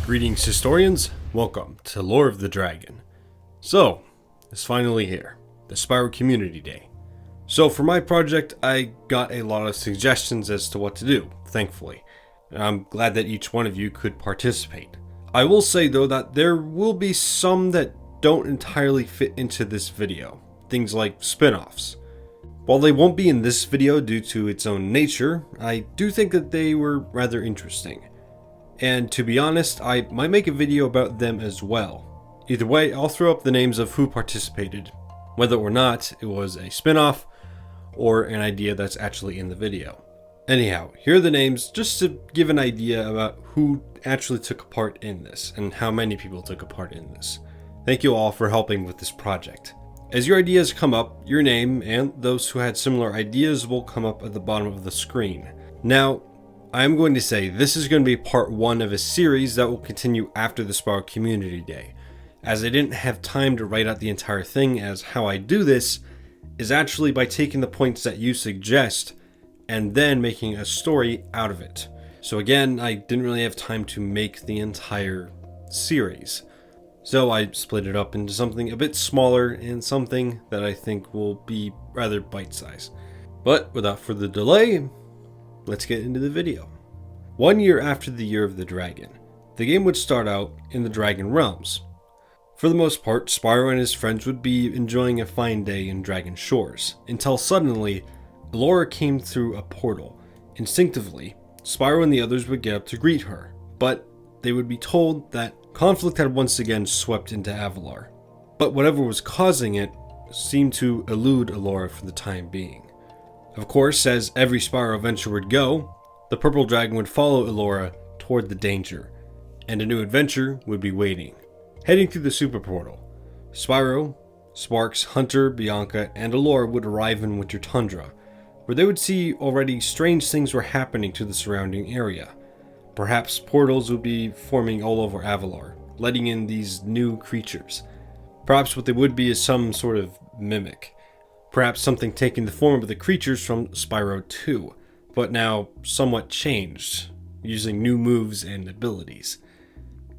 Greetings historians, welcome to Lore of the Dragon. So, it's finally here, the Spyro Community Day. So for my project, I got a lot of suggestions as to what to do, thankfully. And I'm glad that each one of you could participate. I will say though that there will be some that don't entirely fit into this video, things like spin-offs. While they won't be in this video due to its own nature, I do think that they were rather interesting. And to be honest, I might make a video about them as well. Either way, I'll throw up the names of who participated, whether or not it was a spin-off or an idea that's actually in the video. Anyhow, here are the names just to give an idea about who actually took part in this and how many people took a part in this. Thank you all for helping with this project. As your ideas come up, your name and those who had similar ideas will come up at the bottom of the screen. Now, I'm going to say this is going to be part 1 of a series that will continue after the Spyro Community Day, as I didn't have time to write out the entire thing, as how I do this is actually by taking the points that you suggest and then making a story out of it. So again, I didn't really have time to make the entire series. So I split it up into something a bit smaller and something that I think will be rather bite-sized. But without further delay, let's get into the video. 1 year after the Year of the Dragon, the game would start out in the Dragon Realms. For the most part, Spyro and his friends would be enjoying a fine day in Dragon Shores, until suddenly, Elora came through a portal. Instinctively, Spyro and the others would get up to greet her, but they would be told that conflict had once again swept into Avalar. But whatever was causing it seemed to elude Elora for the time being. Of course, as every Spyro adventure would go, the purple dragon would follow Elora toward the danger, and a new adventure would be waiting. Heading through the super portal, Spyro, Sparx, Hunter, Bianca, and Elora would arrive in Winter Tundra, where they would see already strange things were happening to the surrounding area. Perhaps portals would be forming all over Avalar, letting in these new creatures. Perhaps what they would be is some sort of mimic. Perhaps something taking the form of the creatures from Spyro 2, but now somewhat changed, using new moves and abilities.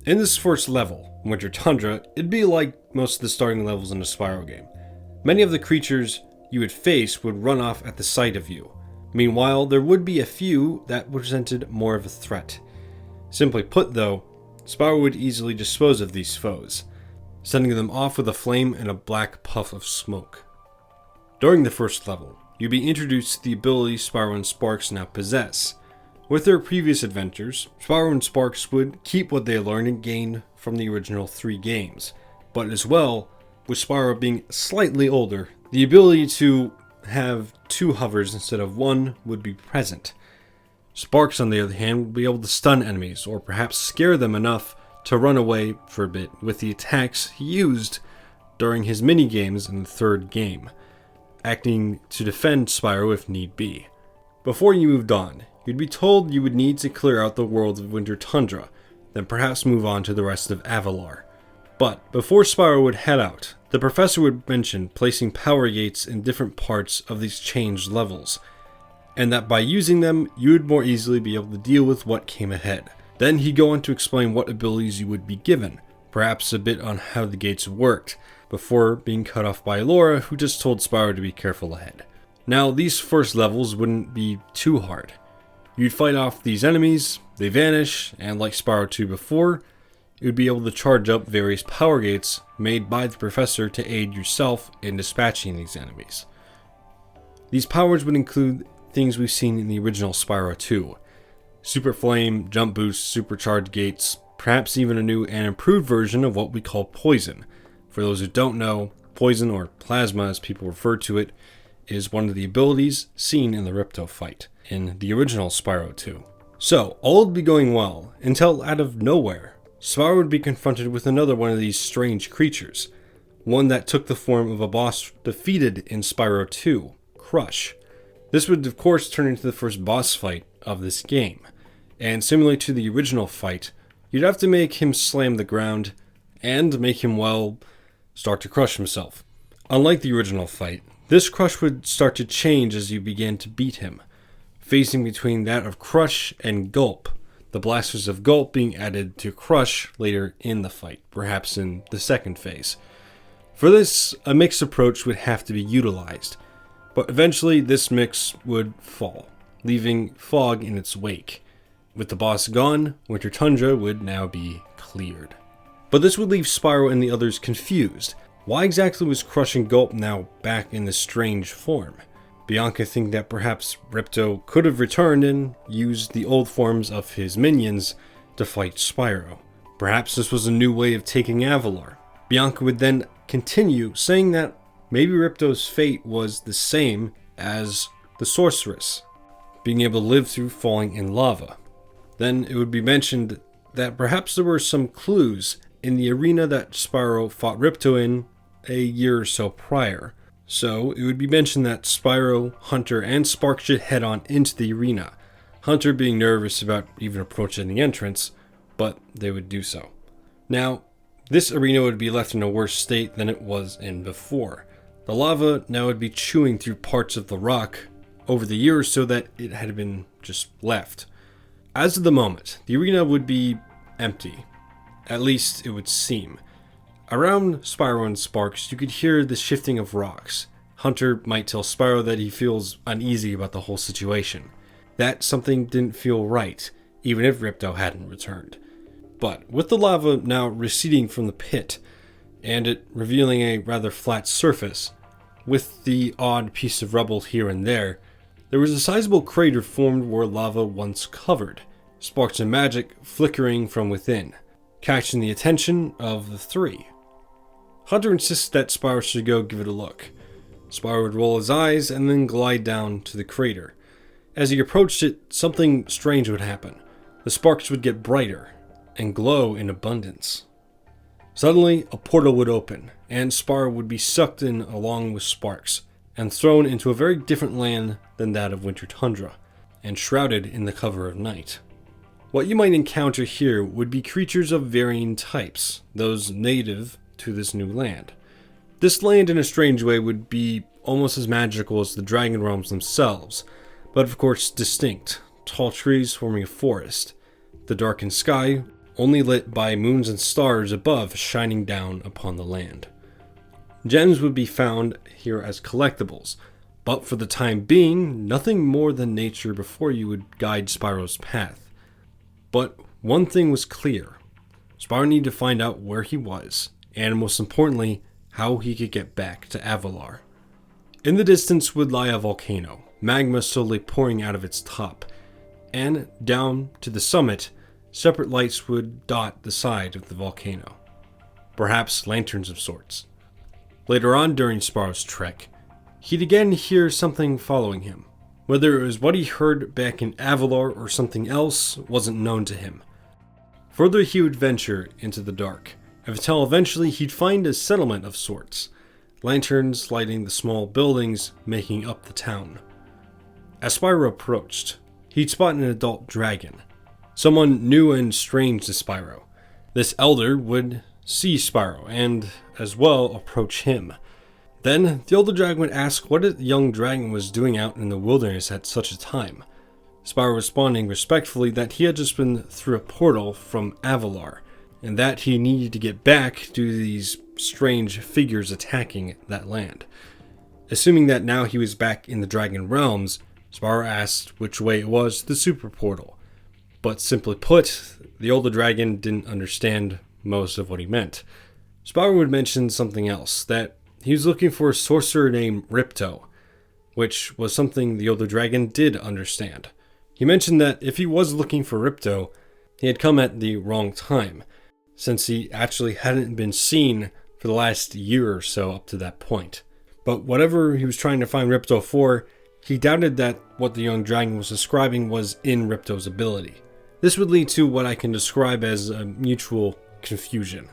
In this first level, Winter Tundra, it'd be like most of the starting levels in a Spyro game. Many of the creatures you would face would run off at the sight of you. Meanwhile, there would be a few that presented more of a threat. Simply put though, Spyro would easily dispose of these foes, sending them off with a flame and a black puff of smoke. During the first level, you'd be introduced to the abilities Spyro and Sparx now possess. With their previous adventures, Spyro and Sparx would keep what they learned and gained from the original 3 games, but as well, with Spyro being slightly older, the ability to have 2 hovers instead of 1 would be present. Sparx, on the other hand, would be able to stun enemies, or perhaps scare them enough to run away for a bit with the attacks he used during his mini-games in the 3rd game, acting to defend Spyro if need be. Before you moved on, you'd be told you would need to clear out the world of Winter Tundra, then perhaps move on to the rest of Avalar. But before Spyro would head out, the professor would mention placing power gates in different parts of these changed levels, and that by using them, you would more easily be able to deal with what came ahead. Then he'd go on to explain what abilities you would be given, perhaps a bit on how the gates worked, before being cut off by Elora, who just told Spyro to be careful ahead. Now, these first levels wouldn't be too hard. You'd fight off these enemies, they vanish, and like Spyro 2 before, you'd be able to charge up various power gates made by the professor to aid yourself in dispatching these enemies. These powers would include things we've seen in the original Spyro 2. Super Flame, Jump Boost, Supercharged Gates, perhaps even a new and improved version of what we call Poison. For those who don't know, Poison, or Plasma as people refer to it, is one of the abilities seen in the Ripto fight in the original Spyro 2. So, all would be going well, until out of nowhere, Spyro would be confronted with another one of these strange creatures, one that took the form of a boss defeated in Spyro 2, Crush. This would of course turn into the first boss fight of this game, and similar to the original fight, you'd have to make him slam the ground, and make him, well, start to crush himself. Unlike the original fight, this crush would start to change as you began to beat him, facing between that of crush and gulp, the blasters of Gulp being added to Crush later in the fight, perhaps in the second phase. For this, a mixed approach would have to be utilized, but eventually this mix would fall, leaving fog in its wake. With the boss gone, Winter Tundra would now be cleared. But this would leave Spyro and the others confused. Why exactly was Crush and Gulp now back in this strange form? Bianca thinks that perhaps Ripto could have returned and used the old forms of his minions to fight Spyro. Perhaps this was a new way of taking Avalar. Bianca would then continue saying that maybe Ripto's fate was the same as the sorceress, being able to live through falling in lava. Then it would be mentioned that perhaps there were some clues in the arena that Spyro fought Ripto in a year or so prior. So it would be mentioned that Spyro, Hunter, and Spark should head on into the arena, Hunter being nervous about even approaching the entrance, but they would do so. Now, this arena would be left in a worse state than it was in before. The lava now would be chewing through parts of the rock over the years so that it had been just left. As of the moment, the arena would be empty. At least it would seem. Around Spyro and Sparks, you could hear the shifting of rocks. Hunter might tell Spyro that he feels uneasy about the whole situation. That something didn't feel right, even if Ripto hadn't returned. But with the lava now receding from the pit, and it revealing a rather flat surface, with the odd piece of rubble here and there was a sizable crater formed where lava once covered, sparks of magic flickering from within, catching the attention of the three. Hunter insisted that Spyro should go give it a look. Spyro would roll his eyes and then glide down to the crater. As he approached it, something strange would happen. The sparks would get brighter and glow in abundance. Suddenly, a portal would open, and Spyro would be sucked in along with Sparks, and thrown into a very different land than that of Winter Tundra, and shrouded in the cover of night. What you might encounter here would be creatures of varying types, those native to this new land. This land in a strange way would be almost as magical as the Dragon Realms themselves, but of course distinct, tall trees forming a forest, the darkened sky only lit by moons and stars above shining down upon the land. Gems would be found here as collectibles, but for the time being, nothing more than nature before you would guide Spyro's path. But one thing was clear. Spyro needed to find out where he was, and most importantly, how he could get back to Avalar. In the distance would lie a volcano, magma slowly pouring out of its top, and down to the summit, separate lights would dot the side of the volcano. Perhaps lanterns of sorts. Later on during Spyro's trek, he'd again hear something following him. Whether it was what he heard back in Avalar or something else wasn't known to him. Further he would venture into the dark, until eventually he'd find a settlement of sorts, lanterns lighting the small buildings making up the town. As Spyro approached, he'd spot an adult dragon, someone new and strange to Spyro. This elder would see Spyro and, as well, approach him. Then, the older dragon would ask what the young dragon was doing out in the wilderness at such a time. Spyro responding respectfully that he had just been through a portal from Avalar, and that he needed to get back due to these strange figures attacking that land. Assuming that now he was back in the Dragon Realms, Spyro asked which way it was to the Super Portal. But simply put, the older dragon didn't understand most of what he meant. Spyro would mention something else, that he was looking for a sorcerer named Ripto, which was something the older dragon did understand. He mentioned that if he was looking for Ripto, he had come at the wrong time, since he actually hadn't been seen for the last year or so up to that point. But whatever he was trying to find Ripto for, he doubted that what the young dragon was describing was in Ripto's ability. This would lead to what I can describe as a mutual confusion.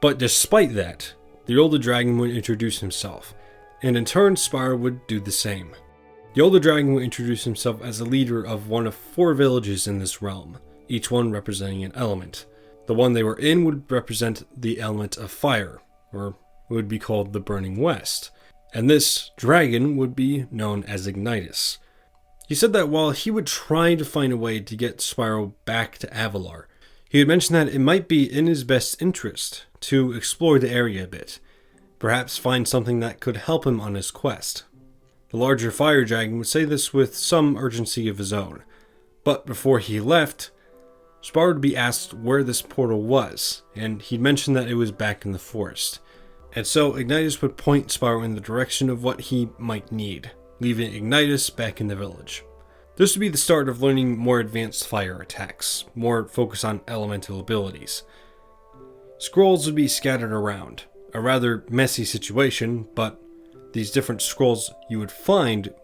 But despite that, the older dragon would introduce himself, and in turn Spyro would do the same. The older dragon would introduce himself as a leader of one of 4 villages in this realm, each one representing an element. The one they were in would represent the element of fire, or would be called the Burning West, and this dragon would be known as Ignitus. He said that while he would try to find a way to get Spyro back to Avalar, he had mentioned that it might be in his best interest to explore the area a bit, perhaps find something that could help him on his quest. The larger fire dragon would say this with some urgency of his own, but before he left, Spyro would be asked where this portal was, and he'd mentioned that it was back in the forest. And so Ignitus would point Spyro in the direction of what he might need, leaving Ignitus back in the village. This would be the start of learning more advanced fire attacks, more focus on elemental abilities. Scrolls would be scattered around, a rather messy situation, but these different scrolls you would find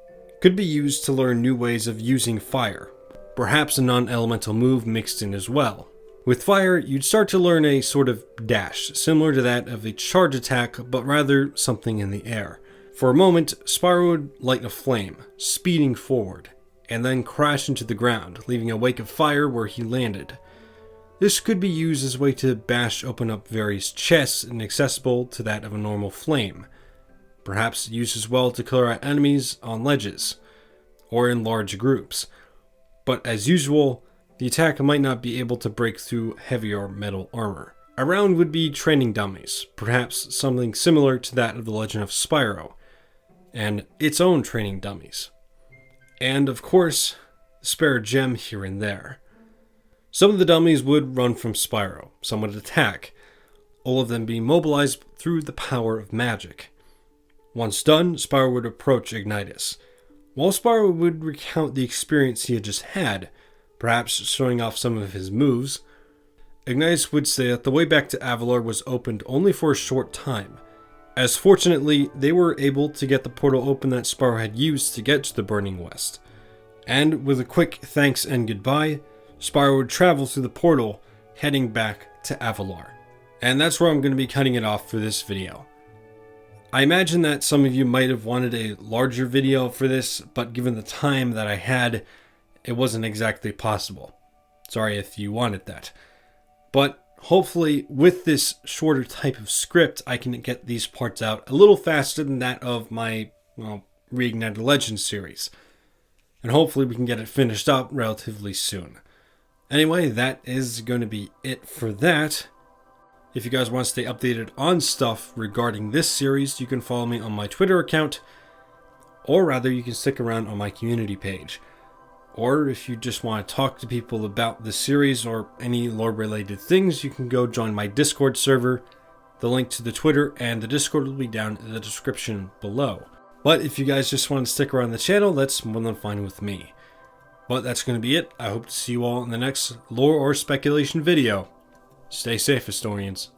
could be used to learn new ways of using fire, perhaps a non-elemental move mixed in as well. With fire, you'd start to learn a sort of dash, similar to that of a charge attack, but rather something in the air. For a moment, Spyro would light a flame, speeding forward, and then crash into the ground, leaving a wake of fire where he landed. This could be used as a way to bash open up various chests inaccessible to that of a normal flame. Perhaps used as well to clear out enemies on ledges, or in large groups. But as usual, the attack might not be able to break through heavier metal armor. Around would be training dummies, perhaps something similar to that of the Legend of Spyro, and its own training dummies. And of course, a spare gem here and there. Some of the dummies would run from Spyro, some would attack, all of them being mobilized through the power of magic. Once done, Spyro would approach Ignitus. While Spyro would recount the experience he had just had, perhaps showing off some of his moves, Ignitus would say that the way back to Avalar was opened only for a short time, as fortunately they were able to get the portal open that Spyro had used to get to the Burning West. And with a quick thanks and goodbye, Spyro would travel through the portal, heading back to Avalar. And that's where I'm going to be cutting it off for this video. I imagine that some of you might have wanted a larger video for this, but given the time that I had, it wasn't exactly possible. Sorry if you wanted that. But hopefully with this shorter type of script, I can get these parts out a little faster than that of my, Reignited Legends series. And hopefully we can get it finished up relatively soon. Anyway, that is going to be it for that. If you guys want to stay updated on stuff regarding this series, you can follow me on my Twitter account, or rather you can stick around on my community page. Or if you just want to talk to people about the series or any lore related things, you can go join my Discord server. The link to the Twitter and the Discord will be down in the description below. But if you guys just want to stick around the channel, that's more than fine with me. But that's going to be it. I hope to see you all in the next lore or speculation video. Stay safe, historians.